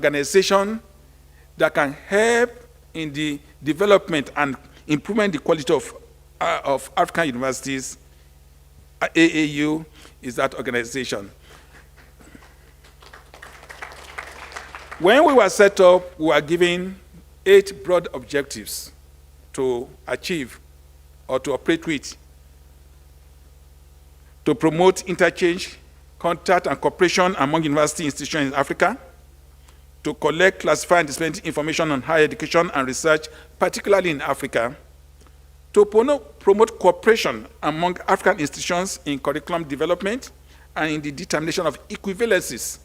organization that can help in the development and improvement the quality of African universities. AAU is that organization. When we were set up, we were given 8 broad objectives to achieve or to operate with: to promote interchange, contact, and cooperation among university institutions in Africa; to collect, classify, and display information on higher education and research, particularly in Africa; to promote cooperation among African institutions in curriculum development and in the determination of equivalencies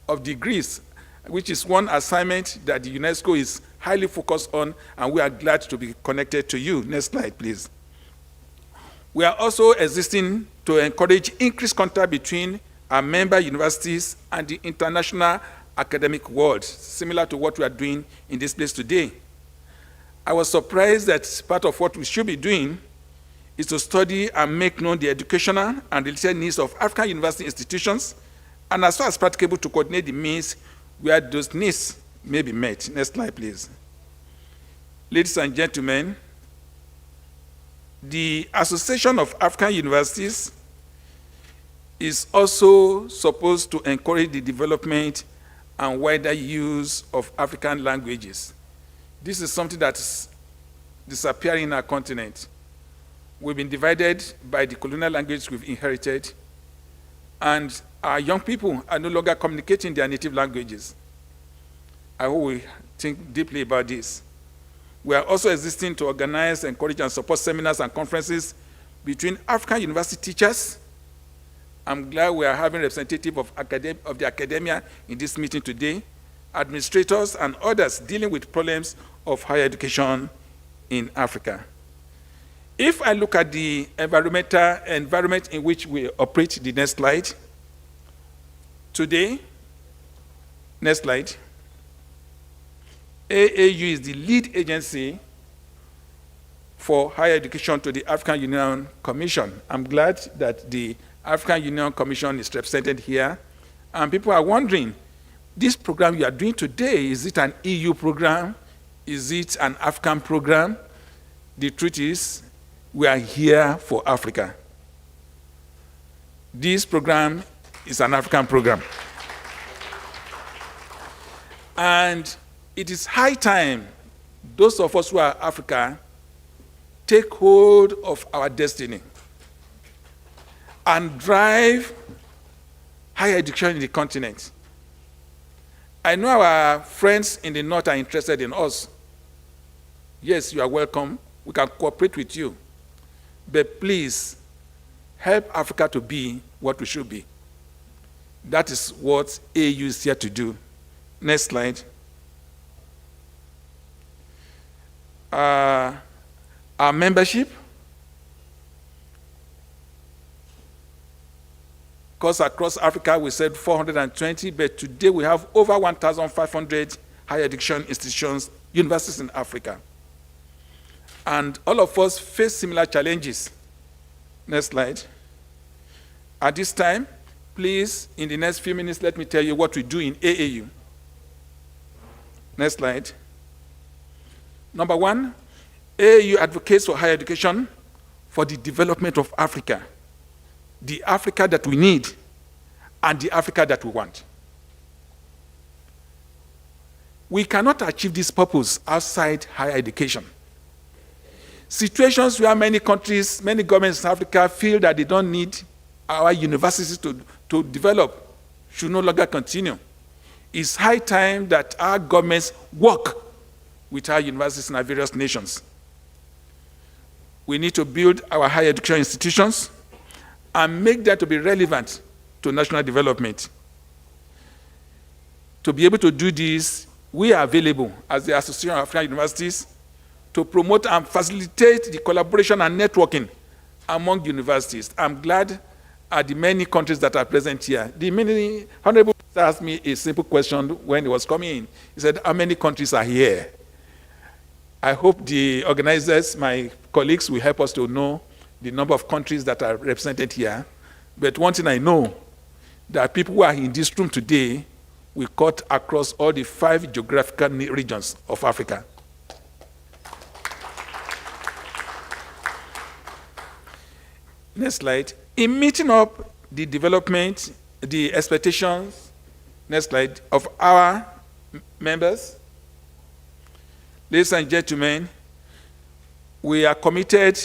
of degrees, which is one assignment that the UNESCO is highly focused on, and we are glad to be connected to you. Next slide, please. We are also existing to encourage increased contact between our member universities and the international academic world, similar to what we are doing in this place today. I was surprised that part of what we should be doing is to study and make known the educational and related needs of African university institutions, and as far as practicable, to coordinate the means where those needs may be met. Next slide, please. Ladies and gentlemen, the Association of African Universities is also supposed to encourage the development and wider use of African languages. This is something that's disappearing in our continent. We've been divided by the colonial language we've inherited, and our young people are no longer communicating their native languages. I hope we think deeply about this. We are also existing to organize, encourage, and support seminars and conferences between African university teachers. I'm glad we are having representatives of the academia in this meeting today, administrators and others dealing with problems of higher education in Africa. If I look at the environment in which we operate, the next slide. Today, next slide. AAU is the lead agency for higher education to the African Union Commission. I'm glad that the African Union Commission is represented here. And people are wondering, this program you are doing today, is it an EU program? Is it an African program? The truth is, we are here for Africa. This program is an African program. And it is high time those of us who are Africa take hold of our destiny and drive higher education in the continent. I know our friends in the north are interested in us. Yes, you are welcome. We can cooperate with you. But please, help Africa to be what we should be. That is what AU is here to do. Next slide. Our membership, because across Africa we said 420, but today we have over 1,500 higher education institutions, universities in Africa. And all of us face similar challenges. Next slide. At this time, please, in the next few minutes, let me tell you what we do in AAU. Next slide. Number one, AAU advocates for higher education for the development of Africa, the Africa that we need, and the Africa that we want. We cannot achieve this purpose outside higher education. Situations where many countries, many governments in Africa feel that they don't need our universities to develop should no longer continue. It's high time that our governments work with our universities in our various nations. We need to build our higher education institutions and make them to be relevant to national development. To be able to do this, we are available as the Association of African Universities to promote and facilitate the collaboration and networking among universities. I'm glad at the many countries that are present here. The many honorable asked me a simple question when he was coming in. He said, how many countries are here? I hope the organizers, my colleagues, will help us to know the number of countries that are represented here. But one thing I know, there are people who are in this room today We cut across all the 5 geographical regions of Africa. Next slide. In meeting up the development, the expectations, next slide, of our members, ladies and gentlemen, we are committed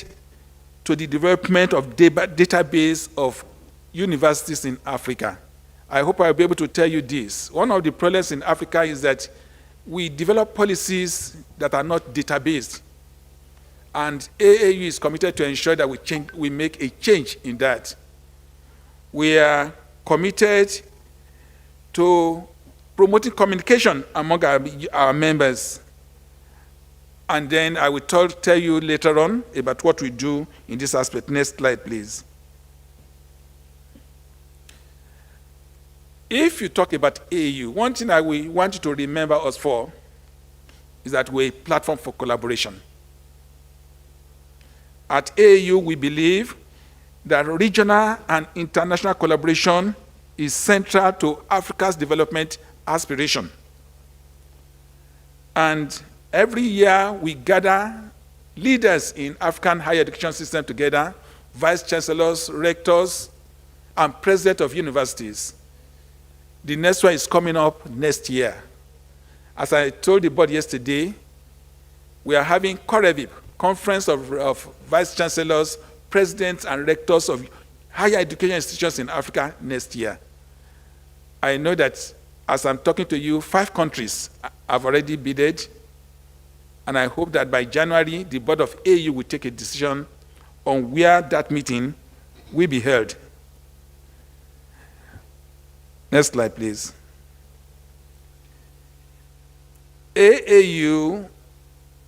to the development of database of universities in Africa. I hope I'll be able to tell you this. One of the problems in Africa is that we develop policies that are not databased. And AAU is committed to ensure that we make a change in that. We are committed to promoting communication among our members. And then I will tell you later on about what we do in this aspect. Next slide, please. If you talk about AAU, one thing I will want you to remember us for is that we're a platform for collaboration. At AAU, we believe that regional and international collaboration is central to Africa's development aspiration. And every year, we gather leaders in African higher education system together, vice chancellors, rectors, and presidents of universities. The next one is coming up next year. As I told the board yesterday, we are having COREVIP, Conference of Vice Chancellors, Presidents, and Rectors of higher education institutions in Africa next year. I know that as I'm talking to you, 5 countries have already bidded, and I hope that by January, the board of AU will take a decision on where that meeting will be held. Next slide, please. AAU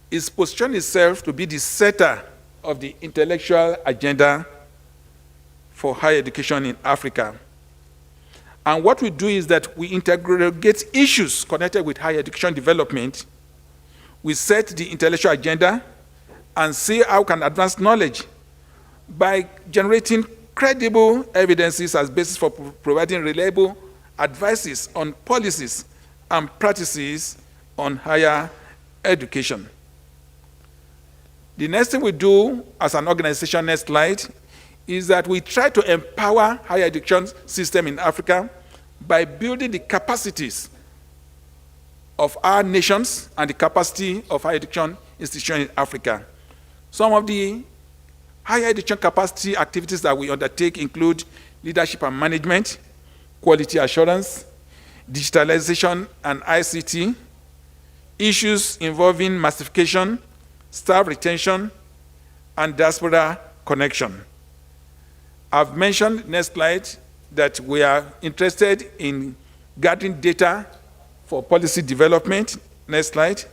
is positioning itself to be the setter of the intellectual agenda for higher education in Africa. And what we do is that we interrogate issues connected with higher education development. We set the intellectual agenda and see how we can advance knowledge by generating credible evidences as basis for providing reliable advices on policies and practices on higher education. The next thing we do as an organization, next slide, is that we try to empower higher education system in Africa by building the capacities of our nations and the capacity of higher education institutions in Africa. Some of the higher education capacity activities that we undertake include leadership and management, quality assurance, digitalization and ICT, issues involving massification, staff retention, and diaspora connection. I've mentioned, next slide, that we are interested in gathering data for policy development. Next slide.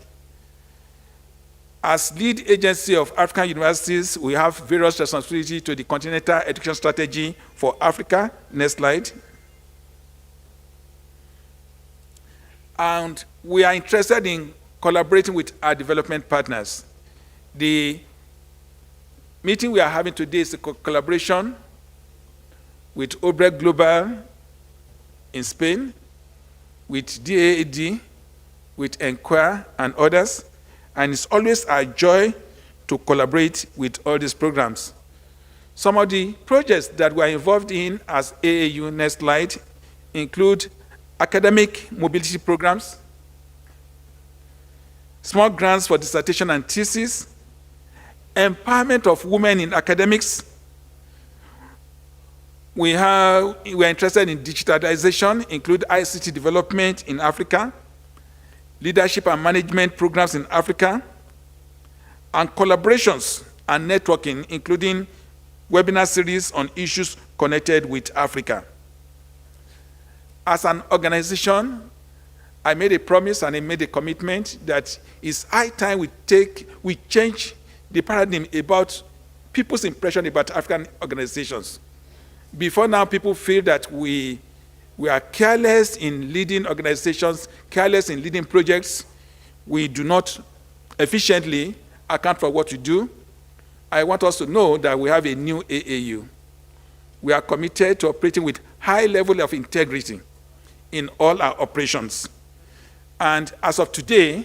As lead agency of African universities, we have various responsibilities to the continental education strategy for Africa. Next slide. And we are interested in collaborating with our development partners. The meeting we are having today is a collaboration with Obrecht Global in Spain, with DAAD, with Enquire, and others. And it's always a joy to collaborate with all these programs. Some of the projects that we are involved in as AAU, next slide, include academic mobility programs, small grants for dissertation and thesis, empowerment of women in academics. We are interested in digitalization, include ICT development in Africa, leadership and management programs in Africa, and collaborations and networking, including webinar series on issues connected with Africa. As an organization, I made a promise and I made a commitment that it's high time we change the paradigm about people's impression about African organizations. Before now, people feel that we are careless in leading organizations, careless in leading projects. We do not efficiently account for what we do. I want us to know that we have a new AAU. We are committed to operating with high level of integrity in all our operations. And as of today,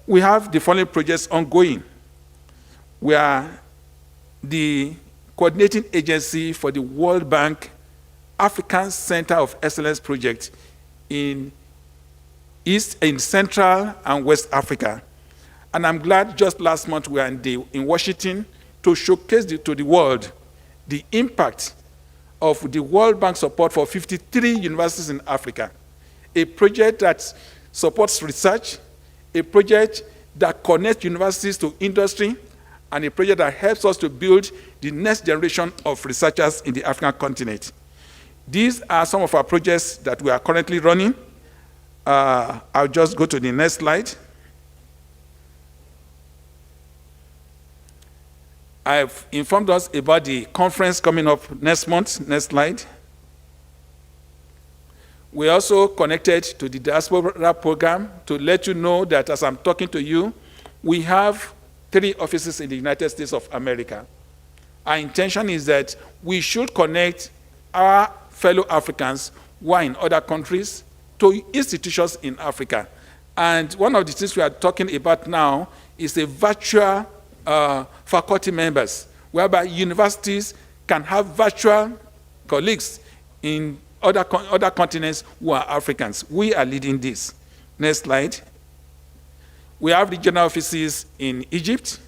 we have the following projects ongoing. We are the coordinating agency for the World Bank African Center of Excellence project in Central and West Africa. And I'm glad just last month we were in Washington to showcase to the world the impact of the World Bank support for 53 universities in Africa, a project that supports research, a project that connects universities to industry, and a project that helps us to build the next generation of researchers in the African continent. These are some of our projects that we are currently running. I'll just go to the next slide. I've informed us about the conference coming up next month. Next slide. We also connected to the diaspora program to let you know that as I'm talking to you, we have 3 offices in the United States of America. Our intention is that we should connect our fellow Africans who are in other countries to institutions in Africa. And one of the things we are talking about now is a virtual faculty members, whereby universities can have virtual colleagues in other continents who are Africans. We are leading this. Next slide. We have regional offices in Egypt,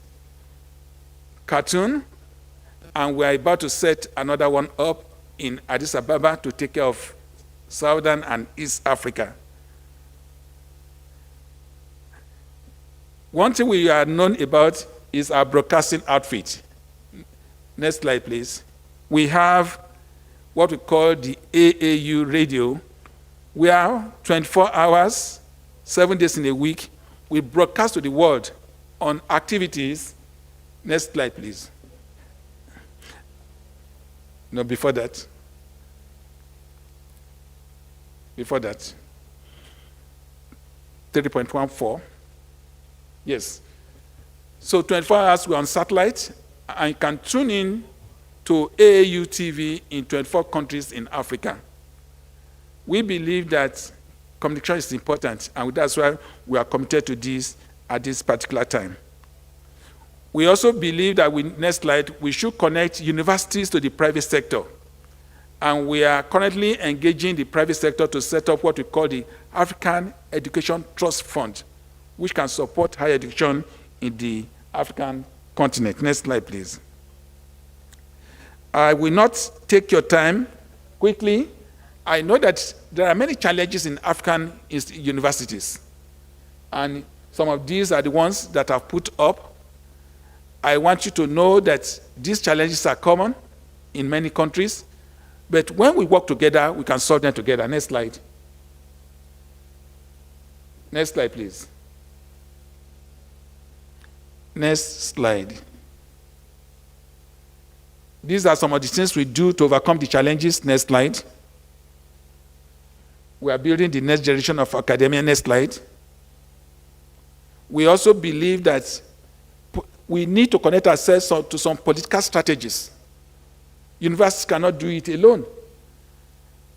Khartoum, and we are about to set another one up in Addis Ababa to take care of Southern and East Africa. One thing we are known about is our broadcasting outfit. Next slide, please. We have what we call the AAU radio. We are 24 hours, 7 days in a week. We broadcast to the world on activities. Next slide, please. No, before that. Before that. 3.14. Yes. So 24 hours we're on satellite, and you can tune in to AAU TV in 24 countries in Africa. We believe that communication is important, and that's why we are committed to this at this particular time. We also believe that next slide, we should connect universities to the private sector. And we are currently engaging the private sector to set up what we call the African Education Trust Fund, which can support higher education in the African continent. Next slide, please. I will not take your time quickly. I know that there are many challenges in African universities, and some of these are the ones that I've put up. I want you to know that these challenges are common in many countries, but when we work together, we can solve them together. Next slide. Next slide, please. Next slide. These are some of the things we do to overcome the challenges. Next slide. We are building the next generation of academia. Next slide. We also believe that we need to connect ourselves to some political strategies. Universities cannot do it alone.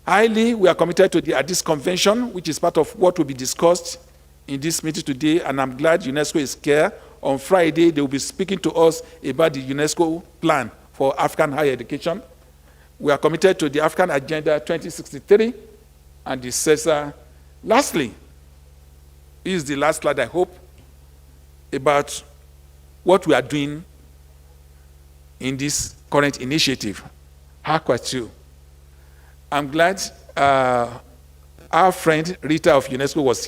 Highly, we are committed to the Addis Convention, which is part of what will be discussed in this meeting today, and I'm glad UNESCO is here. On Friday, they will be speaking to us about the UNESCO plan for African higher education. We are committed to the African Agenda 2063 and the CESA. Lastly, this is the last slide, I hope, about what we are doing in this current initiative, HAQAA2. I'm glad our friend Rita of UNESCO was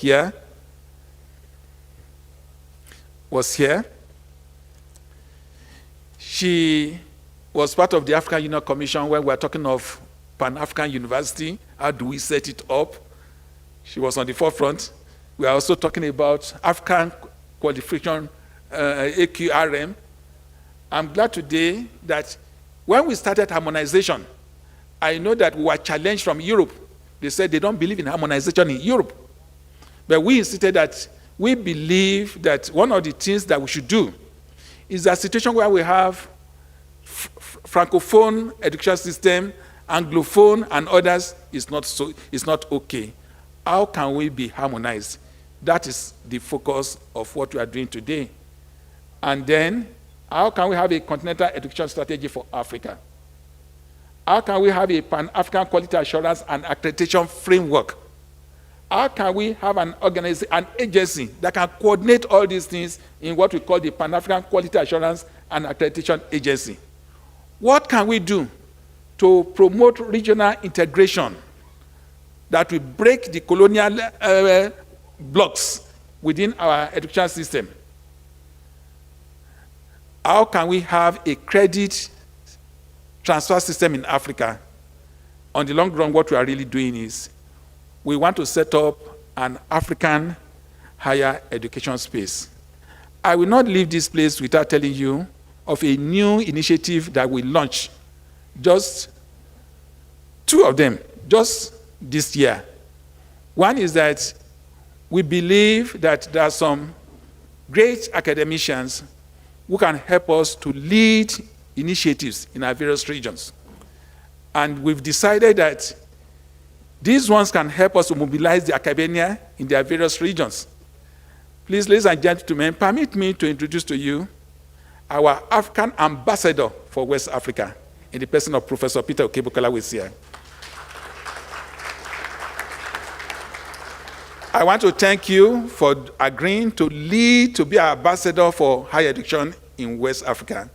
here. She was part of the African Union Commission when we were talking of Pan-African University. How do we set it up? She was on the forefront. We are also talking about African qualification, HAQAA2. I'm glad today that when we started harmonization, I know that we were challenged from Europe. They said they don't believe in harmonization in Europe. But we insisted that we believe that one of the things that we should do is a situation where we have francophone education system Anglophone and others is not okay. How can we be harmonized? That is the focus of what we are doing today. And then, how can we have a continental education strategy for Africa? How can we have a Pan-African quality assurance and accreditation framework? How can we have an agency that can coordinate all these things in what we call the Pan-African Quality Assurance and Accreditation Agency? What can we do to promote regional integration that will break the colonial blocks within our education system? How can we have a credit transfer system in Africa? On the long run, what we are really doing is we want to set up an African higher education space. I will not leave this place without telling you of a new initiative that we launched, just 2 of them, just this year. One is that we believe that there are some great academicians who can help us to lead initiatives in our various regions. And we've decided that these ones can help us to mobilize the academia in their various regions. Please, ladies and gentlemen, permit me to introduce to you our African ambassador for West Africa, in the person of Professor Peter Okebukola, who is here. I want to thank you for agreeing to be our ambassador for higher education in West Africa.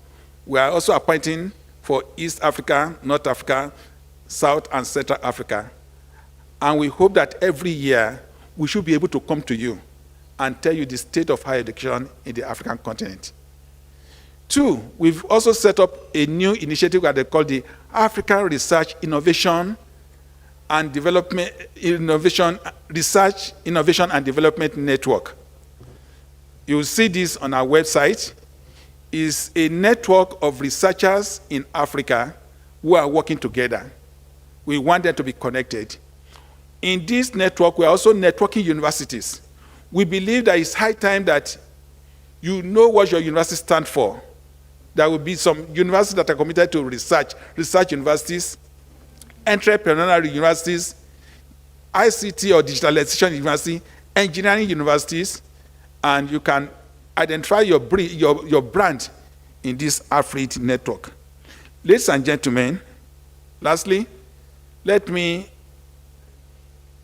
We are also appointing for East Africa, North Africa, South and Central Africa. And we hope that every year we should be able to come to you and tell you the state of higher education in the African continent. 2, we've also set up a new initiative that they call the African Research Innovation and Development Research Innovation and Development Network. You will see this on our website. It's a network of researchers in Africa who are working together. We want them to be connected. In this network, we are also networking universities. We believe that it's high time that you know what your university stands for. There will be some universities that are committed to research universities, entrepreneurial universities, ICT or digitalization university, engineering universities, and you can identify your brand in this AFRID network. Ladies and gentlemen, lastly, let me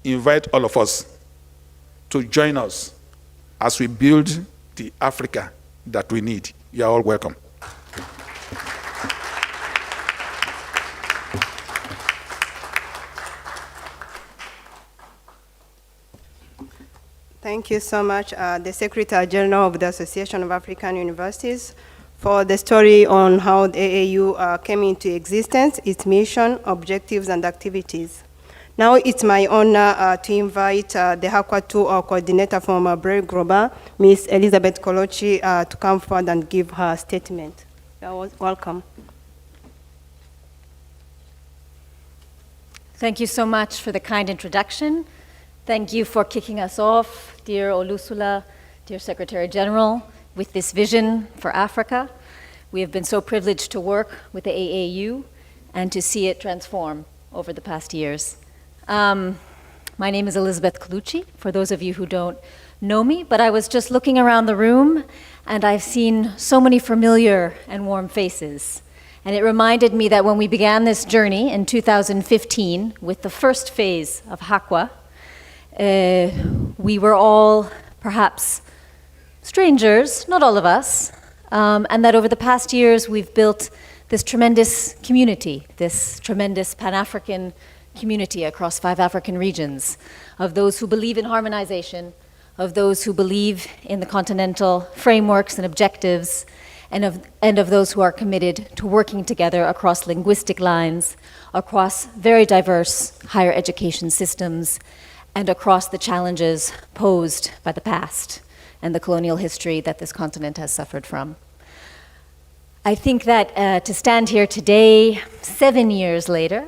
invite all of us to join us as we build the Africa that we need. You are all welcome. Thank you so much, the Secretary General of the Association of African Universities, for the story on how the AAU came into existence, its mission, objectives, and activities. Now it's my honor to invite the HAQAA2 coordinator from Brave Global, Ms. Elizabeth Kolochi, to come forward and give her statement. You're welcome. Thank you so much for the kind introduction. Thank you for kicking us off, dear Olusula, dear Secretary General, with this vision for Africa. We have been so privileged to work with the AAU and to see it transform over the past years. My name is Elizabeth Koluchi, for those of you who don't know me, but I was just looking around the room and I've seen so many familiar and warm faces. And it reminded me that when we began this journey in 2015 with the first phase of HAQAA, we were all perhaps strangers, not all of us, and that over the past years we've built this tremendous community, this tremendous Pan-African community across 5 African regions, of those who believe in harmonization, of those who believe in the continental frameworks and objectives, and of those who are committed to working together across linguistic lines, across very diverse higher education systems, and across the challenges posed by the past and the colonial history that this continent has suffered from. I think that to stand here today, 7 years later,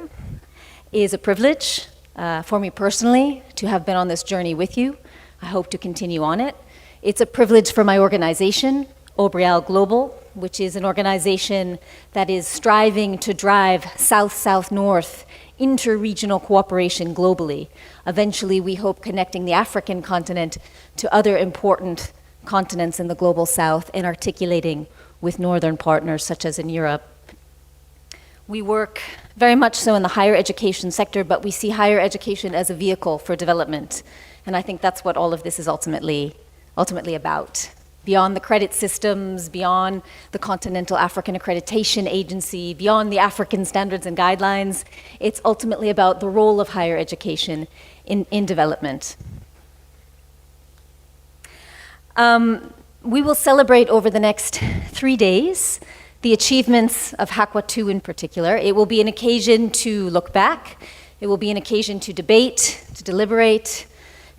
is a privilege for me personally to have been on this journey with you. I hope to continue on it. It's a privilege for my organization, Obrial Global, which is an organization that is striving to drive South-South-North inter-regional cooperation globally. Eventually, we hope connecting the African continent to other important continents in the global South and articulating with northern partners such as in Europe. We work very much so in the higher education sector, but we see higher education as a vehicle for development. And I think that's what all of this is ultimately about. Beyond the credit systems, beyond the Continental African Accreditation Agency, beyond the African standards and guidelines, it's ultimately about the role of higher education in development. We will celebrate over the next 3 days the achievements of HAQAA2 in particular. It will be an occasion to look back. It will be an occasion to debate, to deliberate,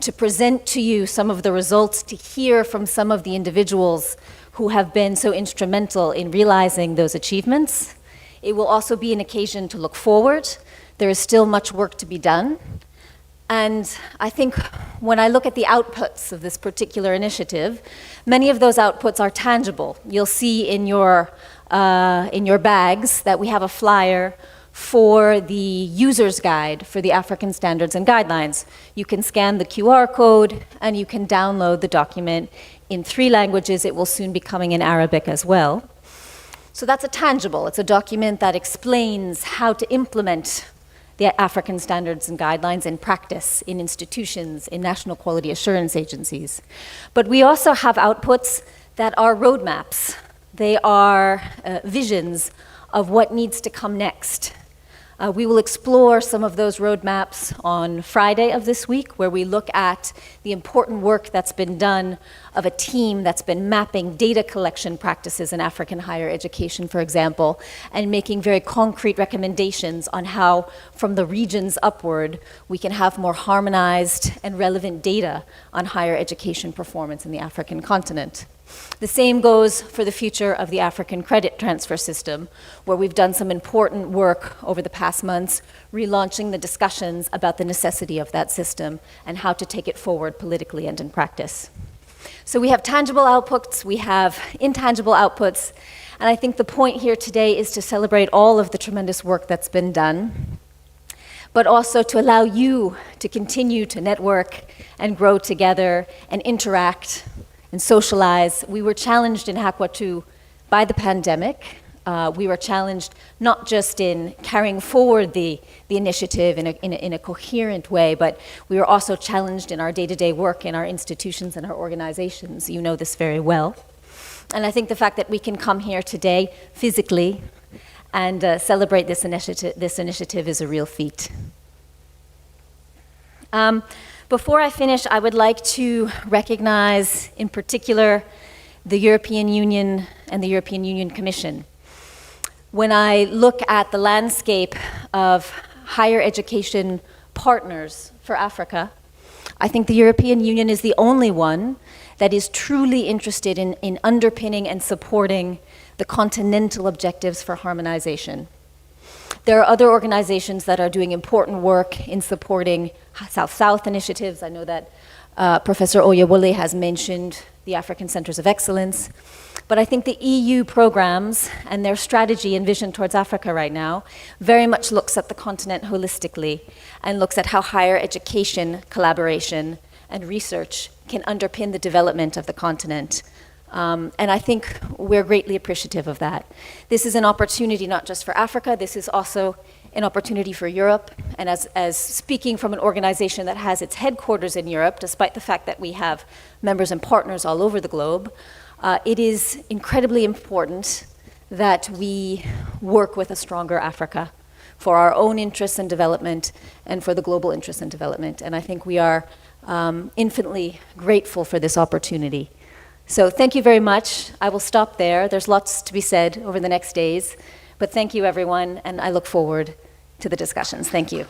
to present to you some of the results, to hear from some of the individuals who have been so instrumental in realizing those achievements. It will also be an occasion to look forward. There is still much work to be done. And I think when I look at the outputs of this particular initiative, many of those outputs are tangible. You'll see in your bags that we have a flyer for the user's guide for the African Standards and Guidelines. You can scan the QR code and you can download the document in 3 languages. It will soon be coming in Arabic as well. So that's a tangible. It's a document that explains how to implement the African Standards and Guidelines in practice, in institutions, in national quality assurance agencies. But we also have outputs that are roadmaps. They are visions of what needs to come next. We will explore some of those roadmaps on Friday of this week, where we look at the important work that's been done of a team that's been mapping data collection practices in African higher education, for example, and making very concrete recommendations on how, from the regions upward, we can have more harmonized and relevant data on higher education performance in the African continent. The same goes for the future of the African credit transfer system, where we've done some important work over the past months, relaunching the discussions about the necessity of that system and how to take it forward politically and in practice. So we have tangible outputs, we have intangible outputs, and I think the point here today is to celebrate all of the tremendous work that's been done, but also to allow you to continue to network and grow together and interact and socialize. We were challenged in HAQAA2 by the pandemic. We were challenged not just in carrying forward the initiative in a coherent way, but we were also challenged in our day-to-day work in our institutions and our organizations. You know this very well. And I think the fact that we can come here today physically and celebrate this initiative is a real feat. Before I finish, I would like to recognize, in particular, the European Union and the European Union Commission. When I look at the landscape of higher education partners for Africa, I think the European Union is the only one that is truly interested in underpinning and supporting the continental objectives for harmonization. There are other organizations that are doing important work in supporting South-South initiatives. I know that Professor Oyewole has mentioned the African Centers of Excellence. But I think the EU programs and their strategy and vision towards Africa right now very much looks at the continent holistically and looks at how higher education, collaboration, and research can underpin the development of the continent. And I think we're greatly appreciative of that. This is an opportunity not just for Africa, this is also an opportunity for Europe. And as speaking from an organization that has its headquarters in Europe, despite the fact that we have members and partners all over the globe, it is incredibly important that we work with a stronger Africa for our own interests and development and for the global interests and development. And I think we are infinitely grateful for this opportunity. So thank you very much. I will stop there. There's lots to be said over the next days. But thank you, everyone, and I look forward to the discussions. Thank you.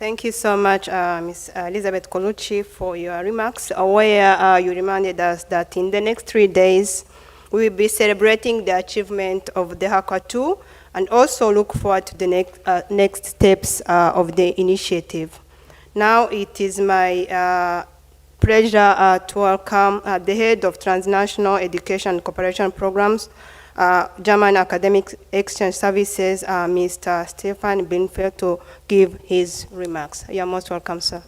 Thank you so much, Ms. Elizabeth Colucci, for your remarks, where you reminded us that in the next 3 days, we will be celebrating the achievement of the HAQAA2 and also look forward to the next steps of the initiative. Now it is my pleasure to welcome the head of Transnational Education and Cooperation Programs, German Academic Exchange Services, Mr. Stefan Binfeld, to give his remarks. You are most welcome, sir.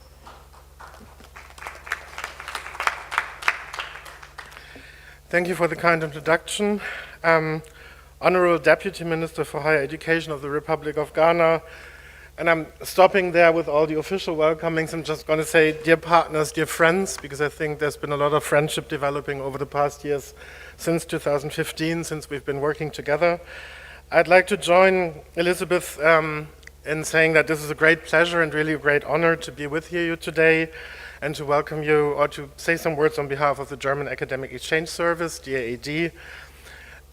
Thank you for the kind introduction. Honorable Deputy Minister for Higher Education of the Republic of Ghana, and I'm stopping there with all the official welcomings. I'm just going to say, dear partners, dear friends, because I think there's been a lot of friendship developing over the past years since 2015, since we've been working together. I'd like to join Elizabeth in saying that this is a great pleasure and really a great honor to be with you today and to welcome you, or to say some words on behalf of the German Academic Exchange Service, DAAD.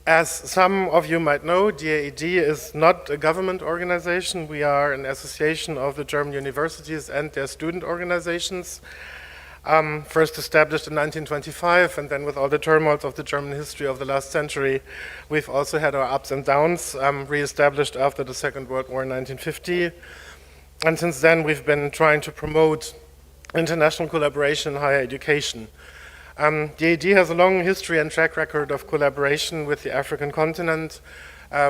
As some of you might know, DAAD is not a government organization. We are an association of the German universities and their student organizations, first established in 1925, and then with all the turmoils of the German history of the last century, we've also had our ups and downs, re-established after the Second World War in 1950. And since then, we've been trying to promote international collaboration in higher education. DAAD has a long history and track record of collaboration with the African continent.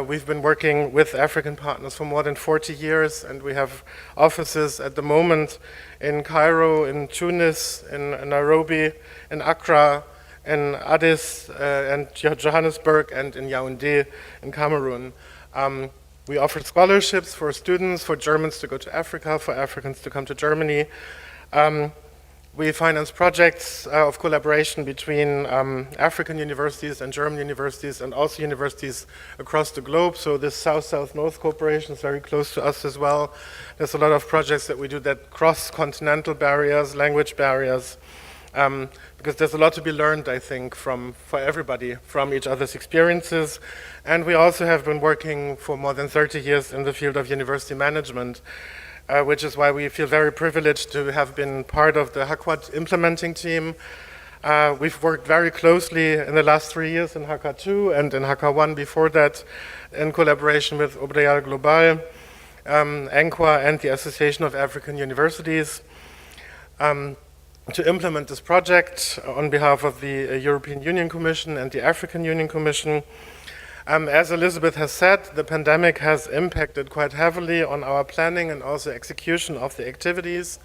We've been working with African partners for more than 40 years, and we have offices at the moment in Cairo, in Tunis, in Nairobi, in Accra, in Addis, and Johannesburg, and in Yaoundé in Cameroon. We offer scholarships for students, for Germans to go to Africa, for Africans to come to Germany. We finance projects of collaboration between African universities and German universities, and also universities across the globe. So this South-South-North cooperation is very close to us as well. There's a lot of projects that we do that cross continental barriers, language barriers, because there's a lot to be learned, I think, for everybody, from each other's experiences. And we also have been working for more than 30 years in the field of university management, which is why we feel very privileged to have been part of the HAQAA2 implementing team. We've worked very closely in the last 3 years in HAQAA2 and in HAQAA1 before that, in collaboration with Obreyal Global, ENQA, and the Association of African Universities, to implement this project on behalf of the European Union Commission and the African Union Commission. As Elizabeth has said, the pandemic has impacted quite heavily on our planning and also execution of the activities.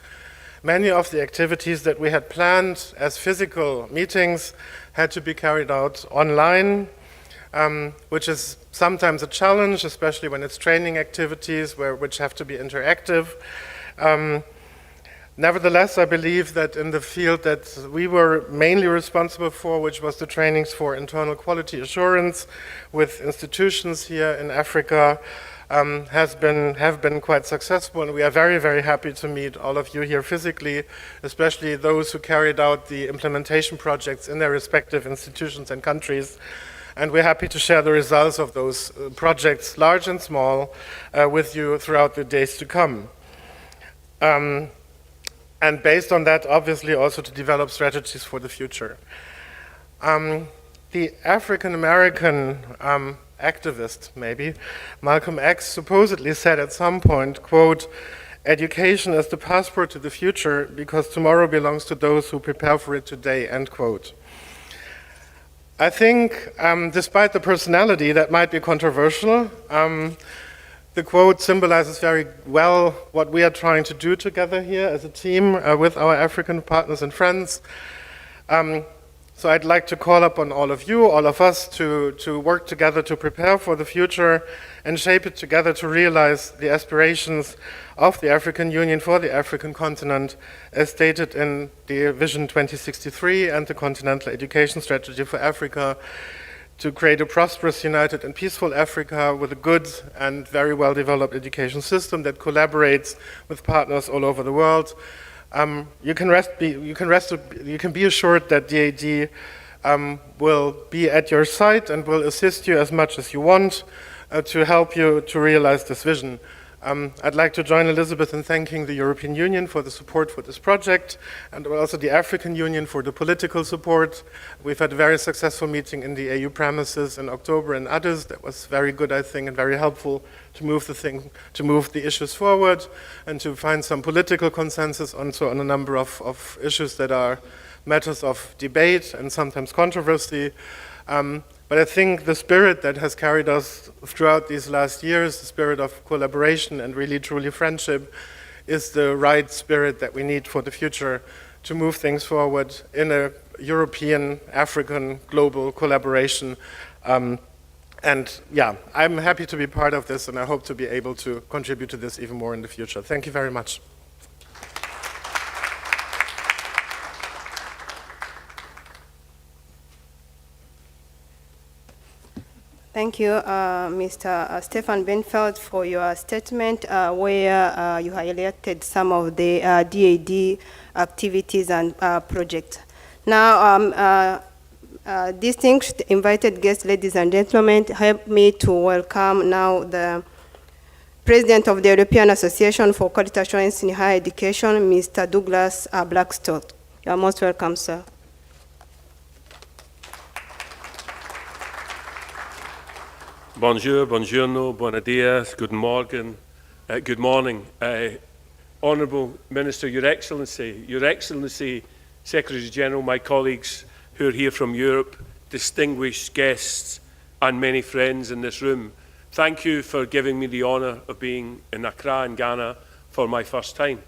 Many of the activities that we had planned as physical meetings had to be carried out online, which is sometimes a challenge, especially when it's training activities which have to be interactive. Nevertheless, I believe that in the field that we were mainly responsible for, which was the trainings for internal quality assurance with institutions here in Africa, have been quite successful, and we are very, very happy to meet all of you here physically, especially those who carried out the implementation projects in their respective institutions and countries. And we're happy to share the results of those projects, large and small, with you throughout the days to come. And based on that, obviously, also to develop strategies for the future. The African-American activist, maybe, Malcolm X, supposedly said at some point, quote, "Education is the passport to the future because tomorrow belongs to those who prepare for it today," end quote. I think, despite the personality that might be controversial, the quote symbolizes very well what we are trying to do together here as a team with our African partners and friends. So I'd like to call upon all of you, all of us, to work together to prepare for the future and shape it together to realize the aspirations of the African Union for the African continent, as stated in the Vision 2063 and the Continental Education Strategy for Africa, to create a prosperous, united, and peaceful Africa with a good and very well-developed education system that collaborates with partners all over the world. You can be assured that DAAD will be at your side and will assist you as much as you want to help you to realize this vision. I'd like to join Elizabeth in thanking the European Union for the support for this project, and also the African Union for the political support. We've had a very successful meeting in the AU premises in October and others. That was very good, I think, and very helpful to move the issues forward and to find some political consensus also on a number of issues that are matters of debate and sometimes controversy. But I think the spirit that has carried us throughout these last years, the spirit of collaboration and really truly friendship, is the right spirit that we need for the future to move things forward in a European, African, global collaboration. And yeah, I'm happy to be part of this, and I hope to be able to contribute to this even more in the future. Thank you very much. Thank you, Mr. Stefan Benfeld, for your statement where you highlighted some of the DAD activities and projects. Now, distinguished invited guests, ladies and gentlemen, help me to welcome now the President of the European Association for Quality Assurance in Higher Education, Mr. Douglas Blackstock. You are most welcome, sir. Bonjour, buongiorno, buenos dias, guten Morgen, good morning. Honourable Minister, Your Excellency, Secretary General, my colleagues who are here from Europe, distinguished guests and many friends in this room, thank you for giving me the honour of being in Accra in Ghana for my first time.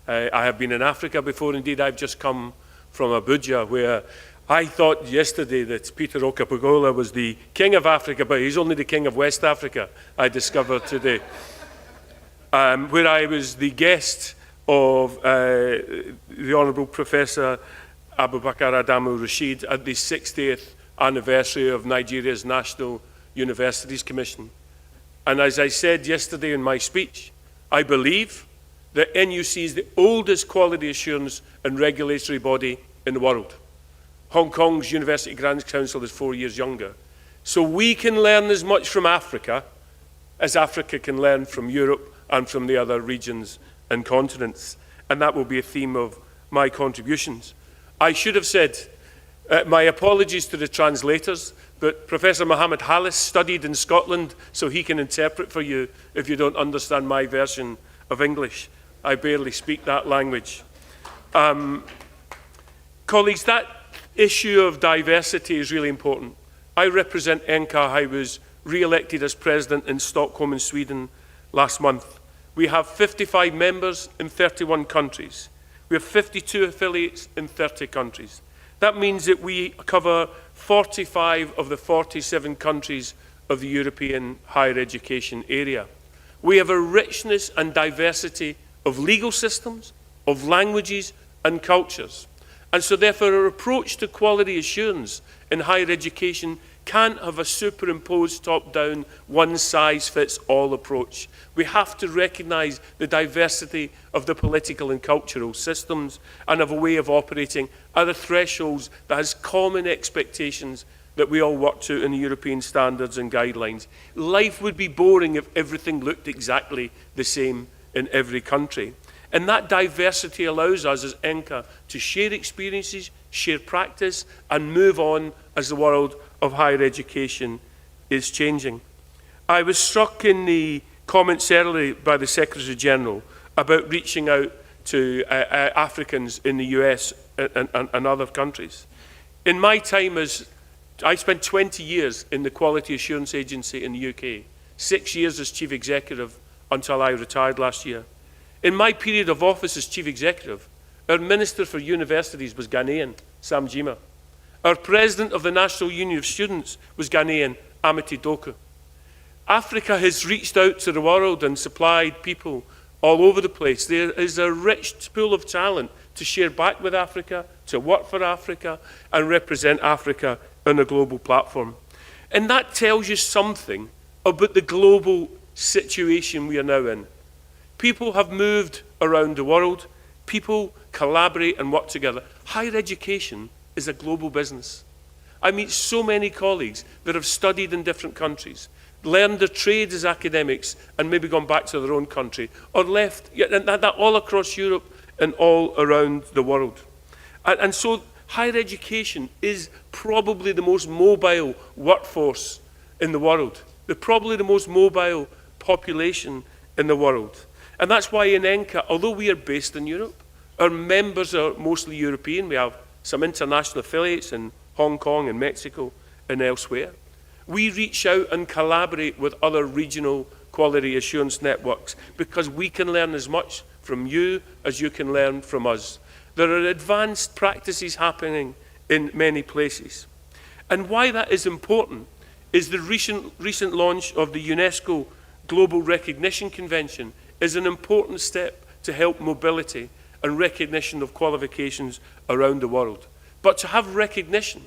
I have been in Africa before, indeed I've just come from Abuja, where I thought yesterday that Peter Okapogola was the king of Africa, but he's only the king of West Africa, I discovered today. Where I was the guest of the Honourable Professor Abubakar Adamu Rashid at the 60th anniversary of Nigeria's National Universities Commission. And as I said yesterday in my speech, I believe that NUC is the oldest quality assurance and regulatory body in the world. Hong Kong's University Grants Council is 4 years younger. So we can learn as much from Africa as Africa can learn from Europe and from the other regions and continents. And that will be a theme of my contributions. I should have said, my apologies to the translators, but Professor Mohammed Hallis studied in Scotland, so he can interpret for you if you don't understand my version of English. I barely speak that language. Colleagues, that issue of diversity is really important. I represent HAQAA. I was re-elected as president in Stockholm in Sweden last month. We have 55 members in 31 countries. We have 52 affiliates in 30 countries. That means that we cover 45 of the 47 countries of the European higher education area. We have a richness and diversity of legal systems, of languages and cultures. And so therefore our approach to quality assurance in higher education can't have a superimposed top-down, one-size-fits-all approach. We have to recognise the diversity of the political and cultural systems and have a way of operating at the thresholds that has common expectations that we all work to in the European standards and guidelines. Life would be boring if everything looked exactly the same in every country. And that diversity allows us as ENCA to share experiences, share practice, and move on as the world of higher education is changing. I was struck in the comments earlier by the Secretary General about reaching out to Africans in the US and other countries. In my time I spent 20 years in the Quality Assurance Agency in the UK, 6 years as Chief Executive until I retired last year. In my period of office as Chief Executive, our Minister for Universities was Ghanaian, Sam Jima. Our President of the National Union of Students was Ghanaian, Amity Doku. Africa has reached out to the world and supplied people all over the place. There is a rich pool of talent to share back with Africa, to work for Africa, and represent Africa on a global platform. And that tells you something about the global situation we are now in. People have moved around the world. People collaborate and work together. Higher education is a global business. I meet so many colleagues that have studied in different countries. learned their trades as academics and maybe gone back to their own country, or left, and that all across Europe and all around the world. And so higher education is probably the most mobile workforce in the world. They're probably the most mobile population in the world. And that's why in HAQAA, although we are based in Europe, our members are mostly European. We have some international affiliates in Hong Kong and Mexico and elsewhere. We reach out and collaborate with other regional quality assurance networks because we can learn as much from you as you can learn from us. There are advanced practices happening in many places. And why that is important is the recent launch of the UNESCO Global Recognition Convention is an important step to help mobility and recognition of qualifications around the world. But to have recognition,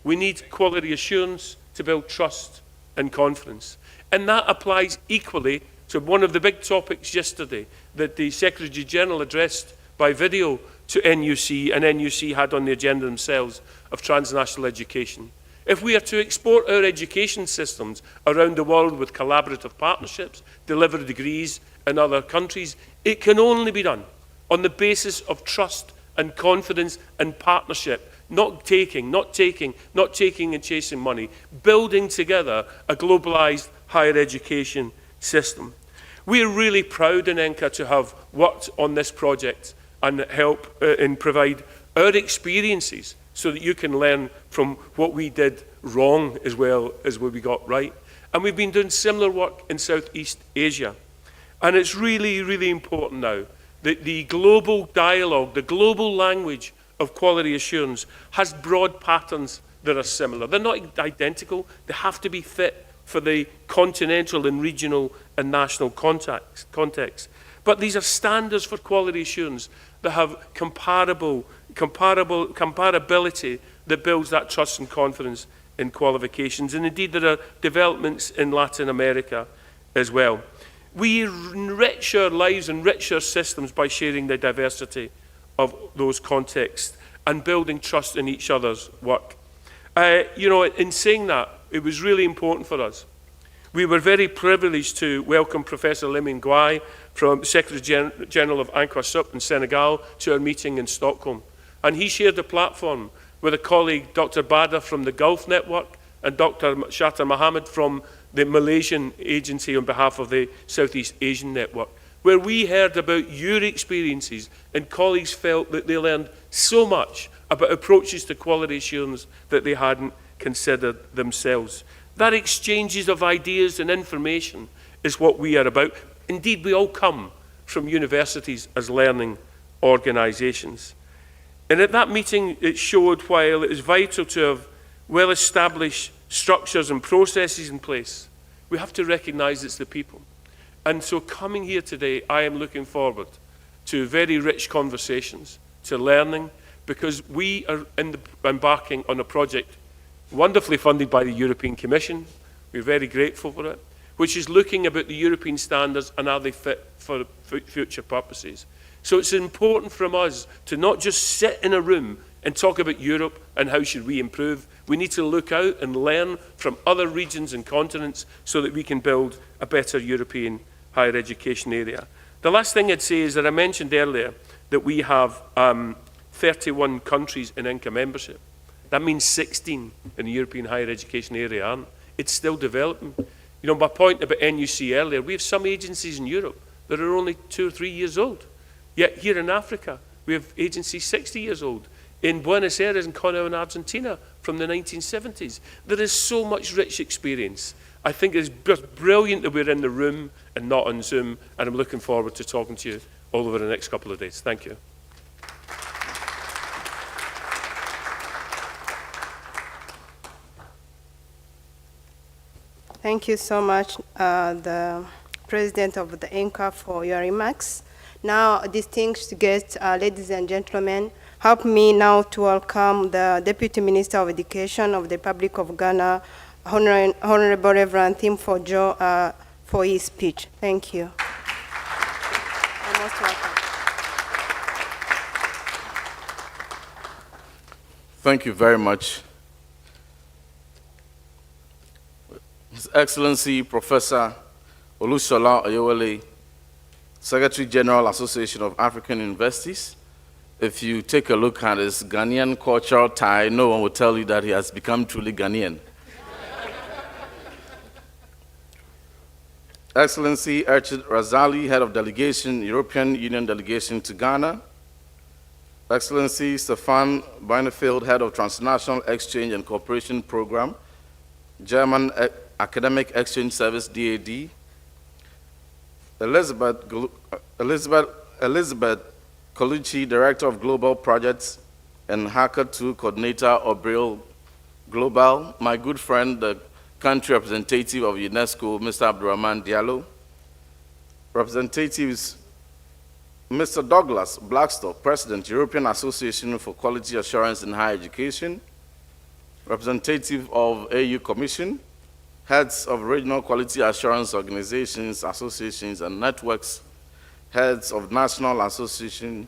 we need quality assurance to build trust and confidence. And that applies equally to one of the big topics yesterday that the Secretary General addressed by video to NUC, and NUC had on the agenda themselves, of transnational education. If we are to export our education systems around the world with collaborative partnerships, deliver degrees in other countries, it can only be done on the basis of trust and confidence and partnership, not taking and chasing money, building together a globalized higher education system. We are really proud in HAQAA to have worked on this project and help and provide our experiences so that you can learn from what we did wrong as well as what we got right. And we've been doing similar work in Southeast Asia. And it's really, really important now that the global dialogue, the global language of quality assurance has broad patterns that are similar. They're not identical. They have to be fit for the continental and regional and national context. But these are standards for quality assurance that have comparability that builds that trust and confidence in qualifications. And indeed, there are developments in Latin America as well. We enrich our lives, enrich our systems by sharing the diversity of those contexts and building trust in each other's work. In saying that, it was really important for us. We were very privileged to welcome Professor Liming Guai, from Secretary General of HAQAA2 in Senegal, to our meeting in Stockholm. And he shared a platform with a colleague, Dr. Bada from the Gulf Network, and Dr. Shatter Mohammed from the Malaysian agency on behalf of the Southeast Asian Network, where we heard about your experiences, and colleagues felt that they learned so much about approaches to quality assurance that they hadn't considered themselves. That exchanges of ideas and information is what we are about. Indeed, we all come from universities as learning organisations. And at that meeting, it showed while it is vital to have well-established structures and processes in place, we have to recognise it's the people. And so coming here today, I am looking forward to very rich conversations, to learning, because we are embarking on a project wonderfully funded by the European Commission. We're very grateful for it, which is looking about the European standards and are they fit for future purposes. So it's important from us to not just sit in a room and talk about Europe and how should we improve. We need to look out and learn from other regions and continents so that we can build a better European higher education area. The last thing I'd say is that I mentioned earlier that we have 31 countries in HAQAA membership. That means 16 in the European higher education area aren't. It's still developing. You know, my point about NUC earlier, we have some agencies in Europe that are only 2 or 3 years old. Yet here in Africa, we have agencies 60 years old. In Buenos Aires and Connell in Argentina from the 1970s. There is so much rich experience. I think it's just brilliant that we're in the room and not on Zoom, and I'm looking forward to talking to you all over the next couple of days. Thank you. Thank you so much, the President of the HAQAA, for your remarks. Now, distinguished guests, ladies and gentlemen, help me now to welcome the Deputy Minister of Education of the Republic of Ghana, Honorable Reverend Tim Fojo, for his speech. Thank you. You're most welcome. Thank you very much. Excellency Professor Olusola Oyewole, Secretary General Association of African Universities. If you take a look at his Ghanaian cultural tie, no one will tell you that he has become truly Ghanaian. Excellency Erchid Razali, Head of Delegation, European Union Delegation to Ghana. Excellency Stefan Beinefield, Head of Transnational Exchange and Cooperation Program, German Academic Exchange Service, DAD. Elizabeth Colucci, Director of Global Projects and HAQAA2 Coordinator of Brill Global. My good friend, the country representative of UNESCO, Mr. Abdurrahman Diallo. Representatives, Mr. Douglas Blackstock, President, European Association for Quality Assurance in Higher Education. Representative of AU Commission, heads of regional quality assurance organizations, associations, and networks, heads of national association,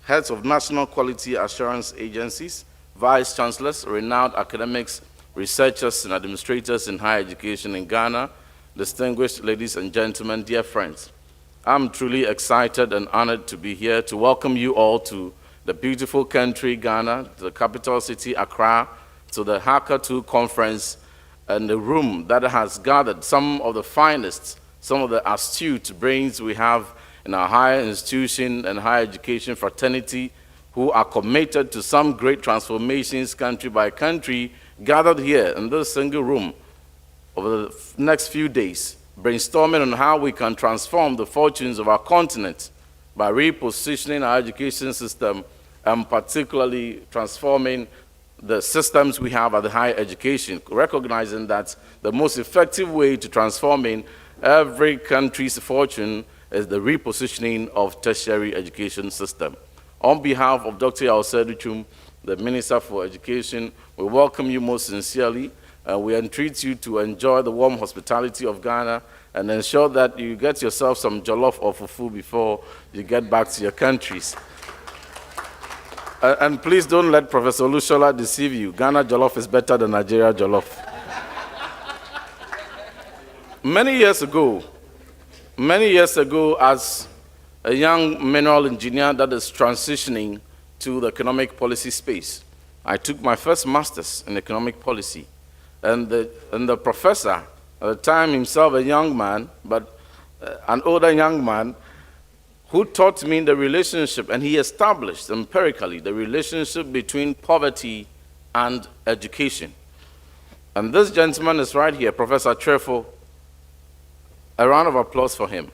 heads of national quality assurance agencies, vice chancellors, renowned academics, researchers, and administrators in higher education in Ghana, distinguished ladies and gentlemen, dear friends. I'm truly excited and honored to be here to welcome you all to the beautiful country, Ghana, the capital city, Accra, to the HAQAA2 conference, and the room that has gathered some of the finest, some of the astute brains we have in our higher institution and higher education fraternity, who are committed to some great transformations country by country, gathered here in this single room over the next few days, brainstorming on how we can transform the fortunes of our continent by repositioning our education system and particularly transforming the systems we have at the higher education, recognizing that the most effective way to transforming every country's fortune is the repositioning of tertiary education system. On behalf of Dr. Yaoseduchum, the Minister for Education, we welcome you most sincerely, and we entreat you to enjoy the warm hospitality of Ghana and ensure that you get yourself some jollof or fufu before you get back to your countries. And please don't let Professor Olusola deceive you. Ghana jollof is better than Nigeria jollof. Many years ago, as a young mineral engineer that is transitioning to the economic policy space, I took my first master's in economic policy. And the professor, at the time himself a young man, but an older young man, who taught me the relationship, and he established empirically the relationship between poverty and education. And this gentleman is right here, Professor Trefo. A round of applause for him.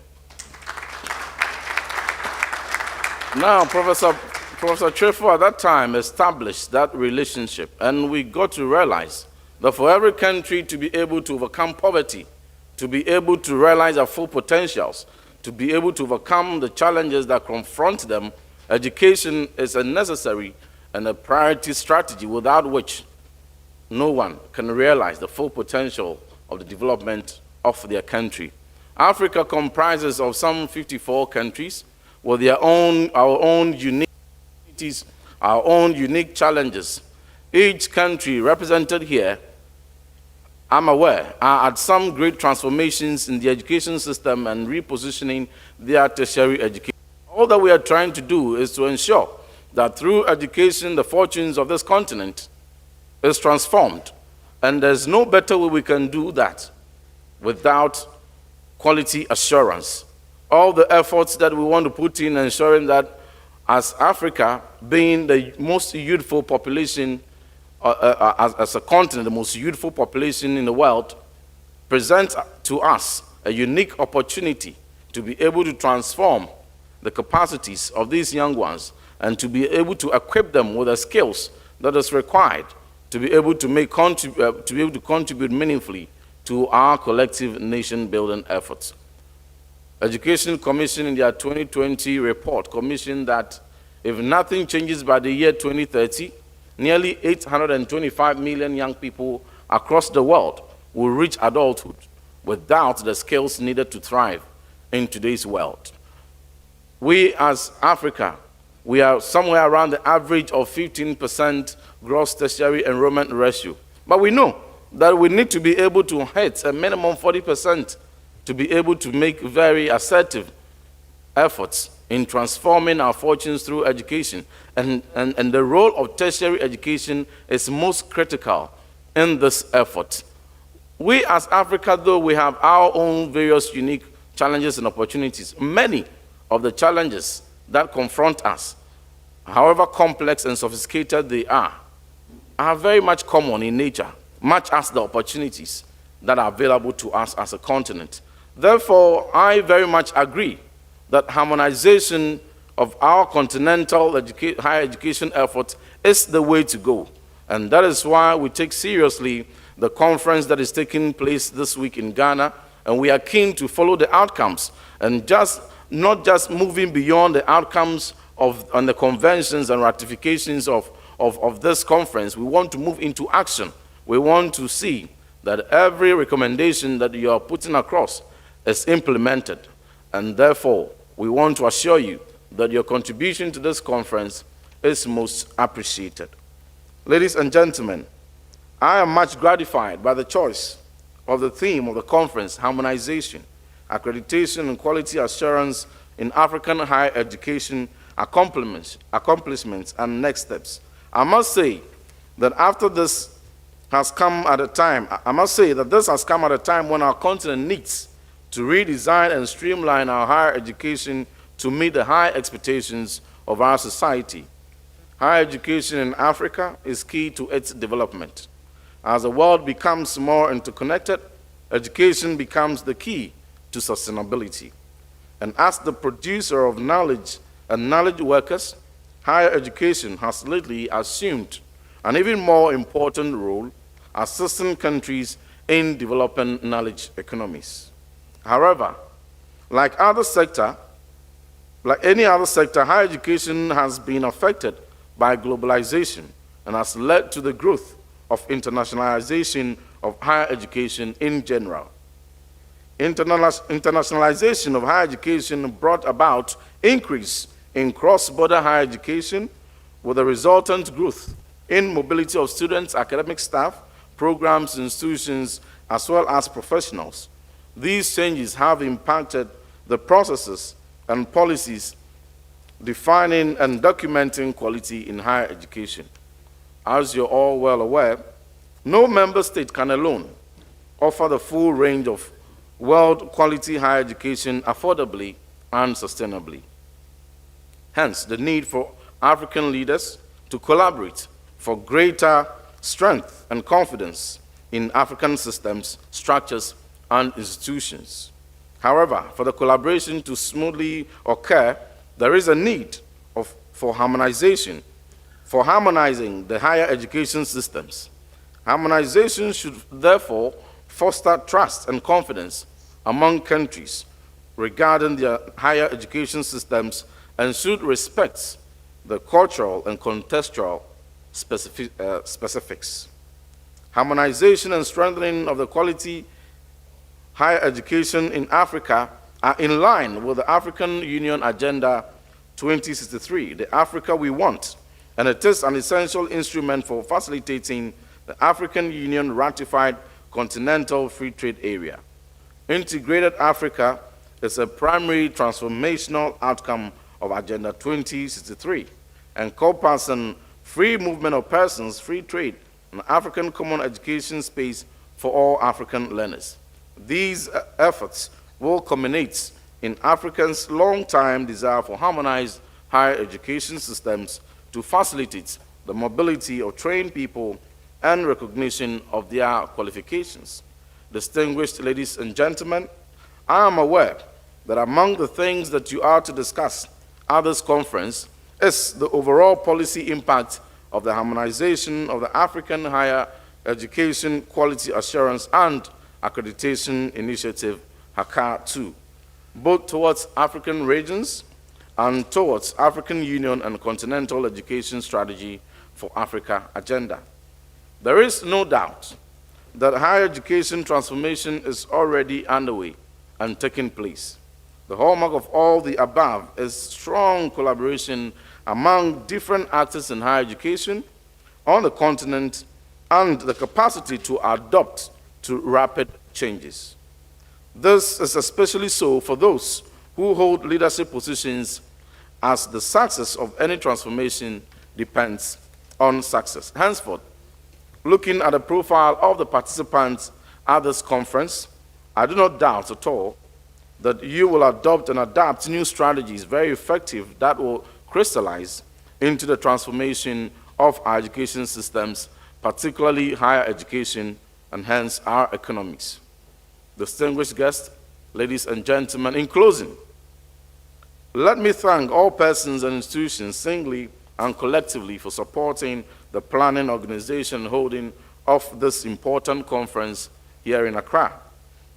Now, Professor Trefo at that time established that relationship, and we got to realize that for every country to be able to overcome poverty, to be able to realize their full potentials, to be able to overcome the challenges that confront them, education is a necessary and a priority strategy without which no one can realize the full potential of the development of their country. Africa comprises of some 54 countries with our own unique communities, our own unique challenges. Each country represented here, I'm aware, are at some great transformations in the education system and repositioning their tertiary education. All that we are trying to do is to ensure that through education, the fortunes of this continent is transformed. And there's no better way we can do that without quality assurance. All the efforts that we want to put in ensuring that as Africa, being the most youthful population, as a continent, the most youthful population in the world, presents to us a unique opportunity to be able to transform the capacities of these young ones and to be able to equip them with the skills that is required to be able to contribute meaningfully to our collective nation-building efforts. Education Commission in their 2020 report commissioned that if nothing changes by the year 2030, nearly 825 million young people across the world will reach adulthood without the skills needed to thrive in today's world. We as Africa, we are somewhere around the average of 15% gross tertiary enrollment ratio. But we know that we need to be able to hit a minimum 40% to be able to make very assertive efforts in transforming our fortunes through education. And the role of tertiary education is most critical in this effort. We as Africa, though, we have our own various unique challenges and opportunities. Many of the challenges that confront us, however complex and sophisticated they are very much common in nature, much as the opportunities that are available to us as a continent. Therefore, I very much agree that harmonization of our continental higher education effort is the way to go. And that is why we take seriously the conference that is taking place this week in Ghana, and we are keen to follow the outcomes, and not just moving beyond the outcomes and the conventions and ratifications of this conference. We want to move into action. We want to see that every recommendation that you are putting across is implemented, and therefore we want to assure you that your contribution to this conference is most appreciated. Ladies and gentlemen, I am much gratified by the choice of the theme of the conference, Harmonization, Accreditation and Quality Assurance in African Higher Education, Accomplishments and Next Steps. I must say that this has come at a time when our continent needs to redesign and streamline our higher education to meet the high expectations of our society. Higher education in Africa is key to its development. As the world becomes more interconnected, education becomes the key to sustainability. And as the producer of knowledge and knowledge workers, higher education has lately assumed an even more important role assisting countries in developing knowledge economies. However, like any other sector, higher education has been affected by globalization and has led to the growth of internationalization of higher education in general. Internationalization of higher education brought about increase in cross-border higher education with a resultant growth in mobility of students, academic staff, programs, institutions, as well as professionals. These changes have impacted the processes and policies defining and documenting quality in higher education. As you're all well aware, no member state can alone offer the full range of world quality higher education affordably and sustainably. Hence, the need for African leaders to collaborate for greater strength and confidence in African systems, structures, and institutions. However, for the collaboration to smoothly occur, there is a need for harmonizing the higher education systems. Harmonization should therefore foster trust and confidence among countries regarding their higher education systems and should respect the cultural and contextual specifics. Harmonization and strengthening of the quality higher education in Africa are in line with the African Union Agenda 2063, the Africa we want, and it is an essential instrument for facilitating the African Union ratified continental free trade area. Integrated Africa is a primary transformational outcome of Agenda 2063, encompassing free movement of persons, free trade, and African common education space for all African learners. These efforts will culminate in Africans' long-time desire for harmonized higher education systems to facilitate the mobility of trained people and recognition of their qualifications. Distinguished ladies and gentlemen, I am aware that among the things that you are to discuss at this conference is the overall policy impact of the harmonization of the African Higher Education Quality Assurance and Accreditation Initiative, HAQAA2, both towards African regions and towards African Union and Continental Education Strategy for Africa agenda. There is no doubt that higher education transformation is already underway and taking place. The hallmark of all the above is strong collaboration among different actors in higher education on the continent and the capacity to adapt to rapid changes. This is especially so for those who hold leadership positions, as the success of any transformation depends on success. Henceforth, looking at the profile of the participants at this conference, I do not doubt at all that you will adopt and adapt new strategies very effective that will crystallize into the transformation of our education systems, particularly higher education, and hence our economies. Distinguished guests, ladies and gentlemen, in closing, let me thank all persons and institutions singly and collectively for supporting the planning, organization, and holding of this important conference here in Accra.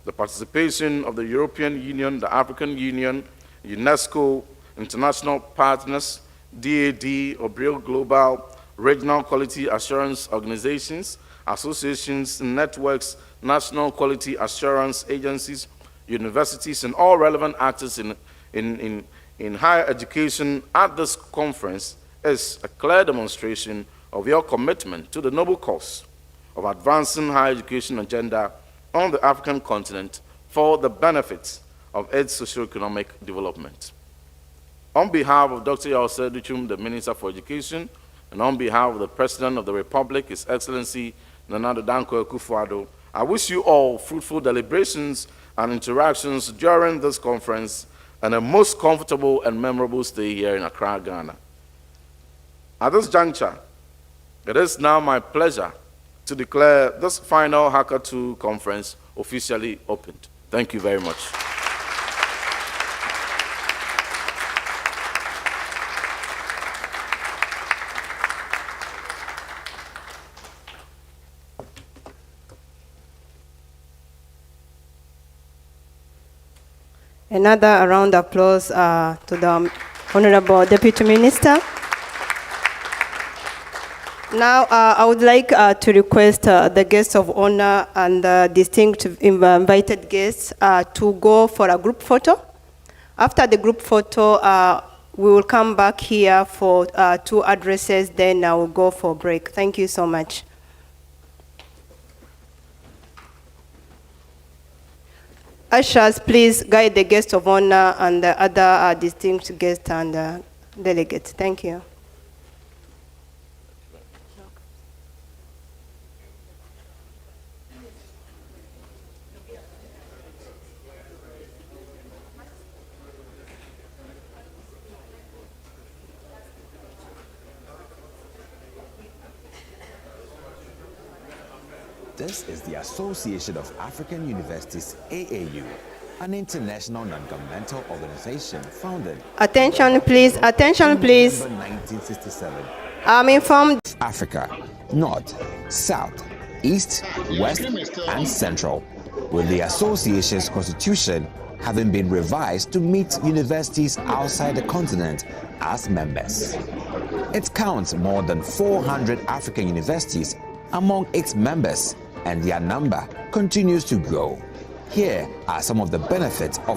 The participation of the European Union, the African Union, UNESCO, international partners, DAD, Obril Global, regional quality assurance organizations, associations, networks, national quality assurance agencies, universities, and all relevant actors in higher education at this conference is a clear demonstration of your commitment to the noble cause of advancing higher education agenda on the African continent for the benefits of its socio-economic development. On behalf of Dr. Yawse Duchum, the Minister for Education, and on behalf of the President of the Republic, His Excellency Nana Addo Dankwa Akufo-Addo, I wish you all fruitful deliberations and interactions during this conference and a most comfortable and memorable stay here in Accra, Ghana. At this juncture, it is now my pleasure to declare this final HAQAA2 conference officially opened. Thank you very much. Another round of applause to the Honorable Deputy Minister. Now, I would like to request the guests of honor and the distinct invited guests to go for a group photo. After the group photo, we will come back here for 2 addresses, then I will go for a break. Thank you so much. Ushers, please guide the guests of honor and the other distinct guests and delegates. Thank you. This is the Association of African Universities, AAU, an international non-governmental organization founded. Attention, please. Attention, please. 1967. I'm informed. Africa, North, South, East, West, and Central, with the association's constitution having been revised to meet universities outside the continent as members. It counts more than 400 African universities among its members, and their number continues to grow. Here are some of the benefits of